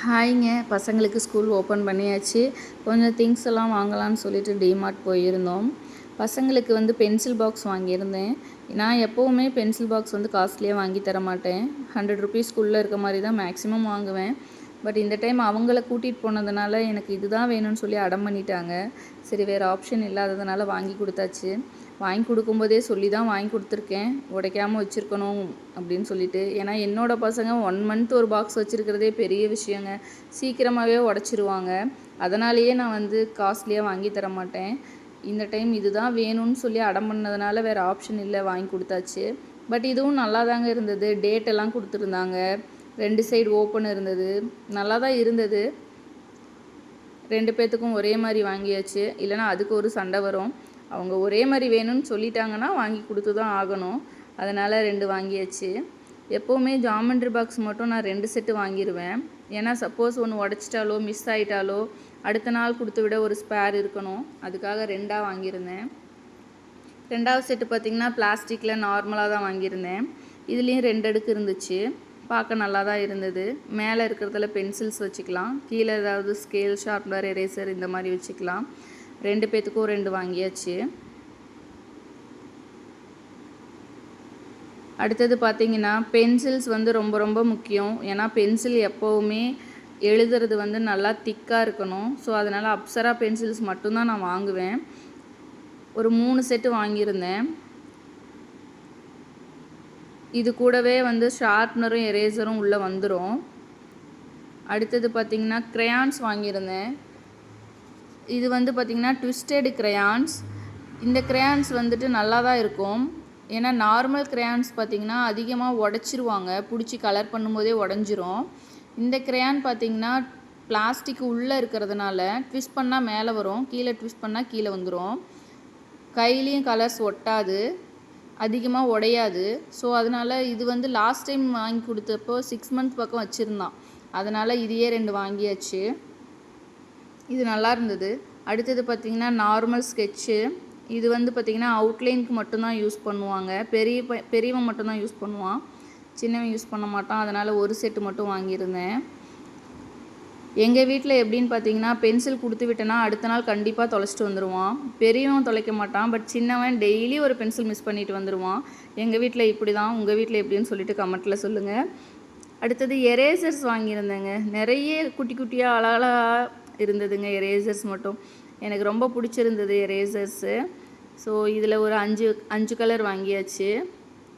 ஹாய்ங்க. பசங்களுக்கு school open பண்ணியாச்சு. கொஞ்சம் திங்ஸ் எல்லாம் வாங்கலான்னு சொல்லிட்டு டிமார்ட் போயிருந்தோம். பசங்களுக்கு வந்து பென்சில் பாக்ஸ் வாங்கியிருந்தேன். நான் எப்போவுமே பென்சில் பாக்ஸ் வந்து காஸ்ட்லியாக வாங்கி தர மாட்டேன். ₹100 இருக்க மாதிரி தான் மேக்ஸிமம் வாங்குவேன். பட் இந்த டைம் அவங்கள கூட்டிகிட்டு போனதுனால எனக்கு இதுதான் வேணும்னு சொல்லி அடம் பண்ணிட்டாங்க. சரி, வேறு ஆப்ஷன் இல்லாததுனால வாங்கி கொடுத்தாச்சு. வாங்கி கொடுக்கும்போதே சொல்லி தான் வாங்கி கொடுத்துருக்கேன், உடைக்காமல் வச்சுருக்கணும் அப்படின்னு சொல்லிட்டு. ஏன்னா என்னோடய பசங்க 1 மந்த் ஒரு பாக்ஸ் வச்சுருக்கிறதே பெரிய விஷயங்க. சீக்கிரமாகவே உடச்சிருவாங்க. அதனாலேயே நான் வந்து காஸ்ட்லியாக வாங்கி தர மாட்டேன். இந்த டைம் இதுதான் வேணும்னு சொல்லி அடம் பண்ணதுனால வேறு ஆப்ஷன் இல்லை, வாங்கி கொடுத்தாச்சு. பட் இதுவும் நல்லா தாங்க இருந்தது. டேட்டெல்லாம் கொடுத்துருந்தாங்க. 2 சைடு ஓப்பன் இருந்தது. நல்லா தான் இருந்தது. 2 பேர்த்துக்கும் ஒரே மாதிரி வாங்கியாச்சு. இல்லைனா அதுக்கு ஒரு சண்டை வரும். அவங்க ஒரே மாதிரி வேணும்னு சொல்லிட்டாங்கன்னா வாங்கி கொடுத்து தான் ஆகணும். அதனால் 2 வாங்கியாச்சு. எப்போவுமே ஜாமெண்ட்ரி பாக்ஸ் மட்டும் நான் 2 செட்டு வாங்கிடுவேன். ஏன்னா சப்போஸ் ஒன்று உடச்சிட்டாலோ மிஸ் ஆகிட்டாலோ அடுத்த நாள் கொடுத்து விட ஒரு ஸ்பேர் இருக்கணும். அதுக்காக 2ஆக வாங்கியிருந்தேன். 2வது செட்டு பார்த்திங்கன்னா பிளாஸ்டிக்கில் நார்மலாக தான் வாங்கியிருந்தேன். இதுலேயும் 2 அடுக்கு இருந்துச்சு. பார்க்க நல்லா தான் இருந்தது. மேலே இருக்கிறதுல பென்சில்ஸ் வச்சுக்கலாம், கீழே ஏதாவது ஸ்கேல், ஷார்ப்னர், எரேசர் இந்த மாதிரி வச்சுக்கலாம். 2 பேர்த்துக்கும் 2 வாங்கியாச்சு. அடுத்தது பார்த்திங்கன்னா பென்சில்ஸ் வந்து ரொம்ப ரொம்ப முக்கியம். ஏன்னா பென்சில் எப்போவுமே எழுதுறது வந்து நல்லா திக்காக இருக்கணும். ஸோ அதனால் அப்சரா பென்சில்ஸ் மட்டும்தான் நான் வாங்குவேன். ஒரு 3 செட்டு வாங்கியிருந்தேன். இது கூடவே வந்து ஷார்ப்னரும் எரேசரும் உள்ளே வந்துடும். அடுத்தது பார்த்திங்கன்னா க்ரையான்ஸ் வாங்கியிருந்தேன். இது வந்து பார்த்திங்கன்னா ட்விஸ்டட் க்ரையான்ஸ். இந்த க்ரையான்ஸ் வந்துட்டு நல்லா தான் இருக்கும். ஏன்னா நார்மல் க்ரையான்ஸ் பார்த்திங்கன்னா அதிகமாக உடச்சிருவாங்க, பிடிச்சி கலர் பண்ணும்போதே உடஞ்சிரும். இந்த க்ரையான் பார்த்திங்கன்னா பிளாஸ்டிக் உள்ளே இருக்கிறதுனால ட்விஸ்ட் பண்ணால் மேலே வரும், கீழே ட்விஸ்ட் பண்ணால் கீழே வந்துடும். கையிலையும் கலர்ஸ் ஒட்டாது, அதிகமாக உடையாது. ஸோ அதனால் இது வந்து லாஸ்ட் டைம் வாங்கி கொடுத்தப்போ 6 மந்த் பக்கம் வச்சுருந்தான். அதனால் இதையே 2 வாங்கியாச்சு. இது நல்லா இருந்தது. அடுத்தது பார்த்திங்கன்னா நார்மல் ஸ்கெட்சு. இது வந்து பார்த்திங்கன்னா அவுட்லைனுக்கு மட்டும்தான் யூஸ் பண்ணுவாங்க. பெரியவன் மட்டும்தான் யூஸ் பண்ணுவான், சின்னவன் யூஸ் பண்ண மாட்டான். அதனால் ஒரு செட்டு மட்டும் வாங்கியிருந்தேன். எங்கள் வீட்டில் எப்படின்னு பார்த்தீங்கன்னா பென்சில் கொடுத்து விட்டேன்னா அடுத்த நாள் கண்டிப்பாக தொலைச்சிட்டு வந்துடுவான். பெரியவன் தொலைக்க மாட்டான், பட் சின்னவன் டெய்லி ஒரு பென்சில் மிஸ் பண்ணிட்டு வந்துடுவான். எங்கள் வீட்டில் இப்படி தான், உங்கள் வீட்டில் எப்படின்னு சொல்லிட்டு கமெண்ட்டில் சொல்லுங்கள். அடுத்தது எரேசர்ஸ் வாங்கியிருந்தேங்க. நிறைய குட்டி குட்டியாக அழகாக இருந்ததுங்க எரேசர்ஸ் மட்டும். எனக்கு ரொம்ப பிடிச்சிருந்தது எரேசர்ஸு. ஸோ இதில் ஒரு 5 கலர் வாங்கியாச்சு.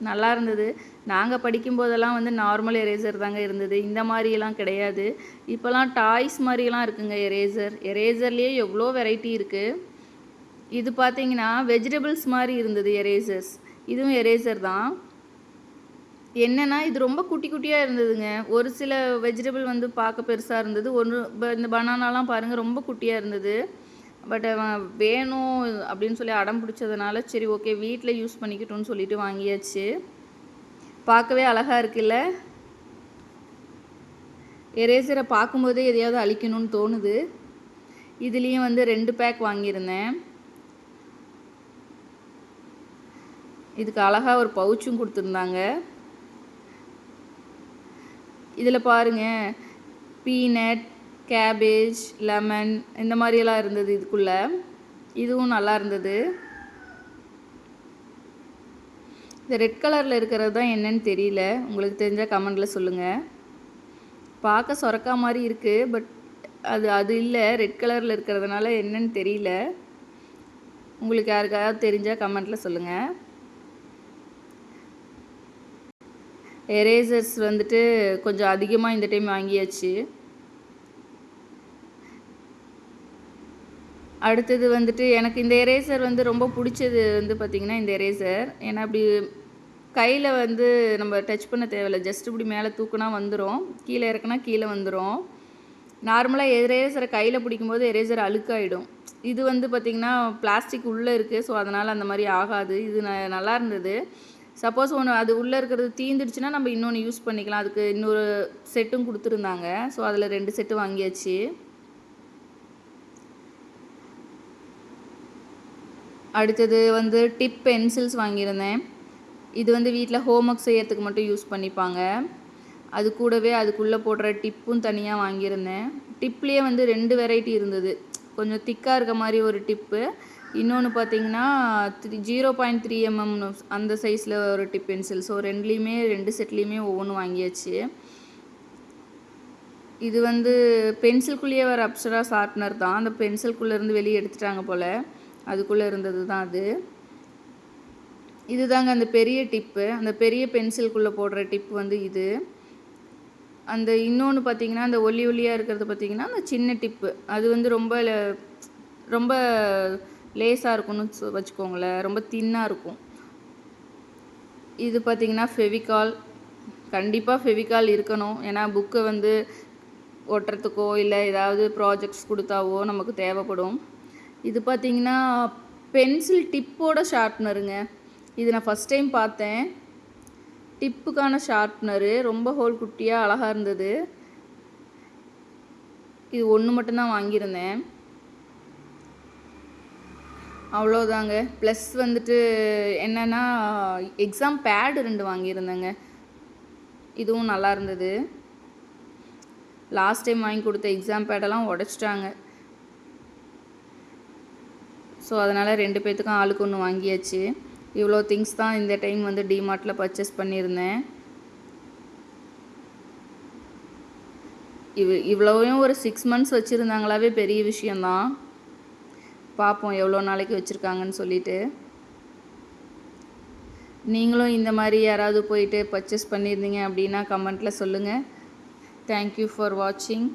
நல்லா இருந்தது. நாங்கள் படிக்கும்போதெல்லாம் வந்து நார்மல் எரேசர் தாங்க இருந்தது, இந்த மாதிரியெல்லாம் கிடையாது. இப்போலாம் டாய்ஸ் மாதிரியெல்லாம் இருக்குங்க எரேசர். எரேசர்லேயே எவ்வளோ வெரைட்டி இருக்குது. இது பார்த்தீங்கன்னா வெஜிடபிள்ஸ் மாதிரி இருந்தது எரேசர்ஸ். இதுவும் எரேசர் தான். என்னென்னா இது ரொம்ப குட்டி குட்டியாக இருந்ததுங்க. ஒரு சில வெஜிடபிள் வந்து பார்க்க பெருசாக இருந்தது. இந்த பனானாலாம் பாருங்கள் ரொம்ப குட்டியாக இருந்தது. பட் அவன் வேணும் அப்படின்னு சொல்லி அடம் பிடிச்சதுனால சரி ஓகே வீட்டில் யூஸ் பண்ணிக்கிட்டோன்னு சொல்லிட்டு வாங்கியாச்சு. பார்க்கவே அழகாக இருக்குல்ல. எரேசரை பார்க்கும்போதே எதையாவது அழிக்கணும்னு தோணுது. இதுலேயும் வந்து 2 பேக் வாங்கியிருந்தேன். இதுக்கு அழகாக ஒரு பவுச்சும் கொடுத்துருந்தாங்க. இதில் பாருங்கள் பீனட், கேபேஜ், லெமன் இந்த மாதிரியெல்லாம் இருந்தது இதுக்குள்ளே. இதுவும் நல்லா இருந்தது. இந்த ரெட் கலரில் இருக்கிறது தான் என்னன்னு தெரியல, உங்களுக்கு தெரிஞ்சால் கமெண்டில் சொல்லுங்கள். பார்க்க சொரக்கா மாதிரி இருக்குது, பட் அது இல்லை, ரெட் கலரில் இருக்கிறதுனால என்னன்னு தெரியல. உங்களுக்கு யாருக்காவது தெரிஞ்சால் கமெண்ட்டில் சொல்லுங்கள். எரேசர்ஸ் வந்துட்டு கொஞ்சம் அதிகமாக இந்த டைம் வாங்கியாச்சு. அடுத்தது வந்துட்டு எனக்கு இந்த எரேசர் வந்து ரொம்ப பிடிச்சது வந்து பார்த்திங்கன்னா இந்த எரேசர். ஏன்னா அப்படி கையில் வந்து நம்ம டச் பண்ண தேவையில்லை, ஜஸ்ட் இப்படி மேலே தூக்குனா வந்துடும், கீழே இறக்குனா கீழே வந்துடும். நார்மலாக எரேசரை கையில் பிடிக்கும்போது எரேசர் அழுக்காயிடும். இது வந்து பார்த்திங்கன்னா பிளாஸ்டிக் உள்ளே இருக்குது, ஸோ அதனால் அந்த மாதிரி ஆகாது. இது நல்லா இருந்தது. சப்போஸ் ஒன்று அது உள்ளே இருக்கிறது தீந்துடுச்சுன்னா நம்ம இன்னொன்று யூஸ் பண்ணிக்கலாம். அதுக்கு இன்னொரு செட்டும் கொடுத்துருந்தாங்க. ஸோ அதில் 2 செட்டு வாங்கியாச்சு. அடுத்தது வந்து டிப் பென்சில்ஸ் வாங்கியிருந்தேன். இது வந்து வீட்டில் ஹோம் ஒர்க் செய்யறதுக்கு மட்டும் யூஸ் பண்ணிப்பாங்க. அது கூடவே அதுக்குள்ளே போடுற டிப்பும் தனியாக வாங்கியிருந்தேன். டிப்லேயே வந்து 2 வெரைட்டி இருந்தது. கொஞ்சம் திக்காக இருக்க மாதிரி ஒரு டிப்பு, இன்னொன்று பார்த்தீங்கன்னா 0.3 mm அந்த சைஸில் ஒரு டிப் பென்சில். ஸோ 2 செட்லேயுமே ஒவ்வொன்று வாங்கியாச்சு. இது வந்து பென்சிலுக்குள்ளேயே வர அப்சரா ஷார்ப்னர் தான். அந்த பென்சிலுக்குள்ளேருந்து வெளியே எடுத்துட்டாங்க போல், அதுக்குள்ளே இருந்தது தான் அது. இது தாங்க அந்த பெரிய டிப்பு, அந்த பெரிய பென்சிலுக்குள்ளே போடுற டிப் வந்து இது. அந்த இன்னொன்று பார்த்தீங்கன்னா அந்த ஒல்லியாக இருக்கிறது பார்த்தீங்கன்னா அந்த சின்ன டிப்பு, அது வந்து ரொம்ப லேஸாக இருக்கும்னு வச்சுக்கோங்களேன், ரொம்ப தின்னாக இருக்கும். இது பார்த்தீங்கன்னா ஃபெவிகால். கண்டிப்பாக ஃபெவிகால் இருக்கணும், ஏன்னா புக்கை வந்து ஒட்டுறதுக்கோ இல்லை ஏதாவது ப்ராஜெக்ட்ஸ் கொடுத்தாவோ நமக்கு தேவைப்படும். இது பார்த்தீங்கன்னா பென்சில் டிப்போட ஷார்ப்னருங்க. இது நான் ஃபஸ்ட் டைம் பார்த்தேன். டிப்புக்கான ஷார்ப்னரு ரொம்ப ஹோல் குட்டியாக அழகாக இருந்தது. இது ஒன்று மட்டும்தான் வாங்கியிருந்தேன், அவ்வளோதாங்க. ப்ளஸ் வந்துட்டு என்னென்னா எக்ஸாம் பேடு 2 வாங்கியிருந்தேங்க. இதுவும் நல்லா இருந்தது. லாஸ்ட் டைம் வாங்கி கொடுத்த எக்ஸாம் பேடெல்லாம் உடச்சிட்டாங்க. ஸோ அதனால் 2 பேர்த்துக்கும் ஆளுக்கு ஒன்று வாங்கியாச்சு. இவ்வளோ திங்ஸ் தான் இந்த டைம் வந்து டிமார்ட்டில் பர்ச்சேஸ் பண்ணியிருந்தேன். இவ்வளோவையும் ஒரு 6 months வச்சுருந்தாங்களாவே பெரிய விஷயந்தான். பார்ப்போம் எவ்வளோ நாளைக்கு வச்சுருக்காங்கன்னு சொல்லிட்டு. நீங்களும் இந்த மாதிரி யாராவது போயிட்டு பர்ச்சேஸ் பண்ணியிருந்தீங்க அப்படின்னா கமெண்ட்டில் சொல்லுங்கள். தேங்க்யூ ஃபார் வாட்சிங்.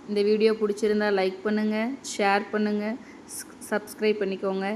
இந்த வீடியோ பிடிச்சிருந்தா லைக் பண்ணுங்கள், ஷேர் பண்ணுங்கள், சப்ஸ்கிரைப் பண்ணிக்கோங்க.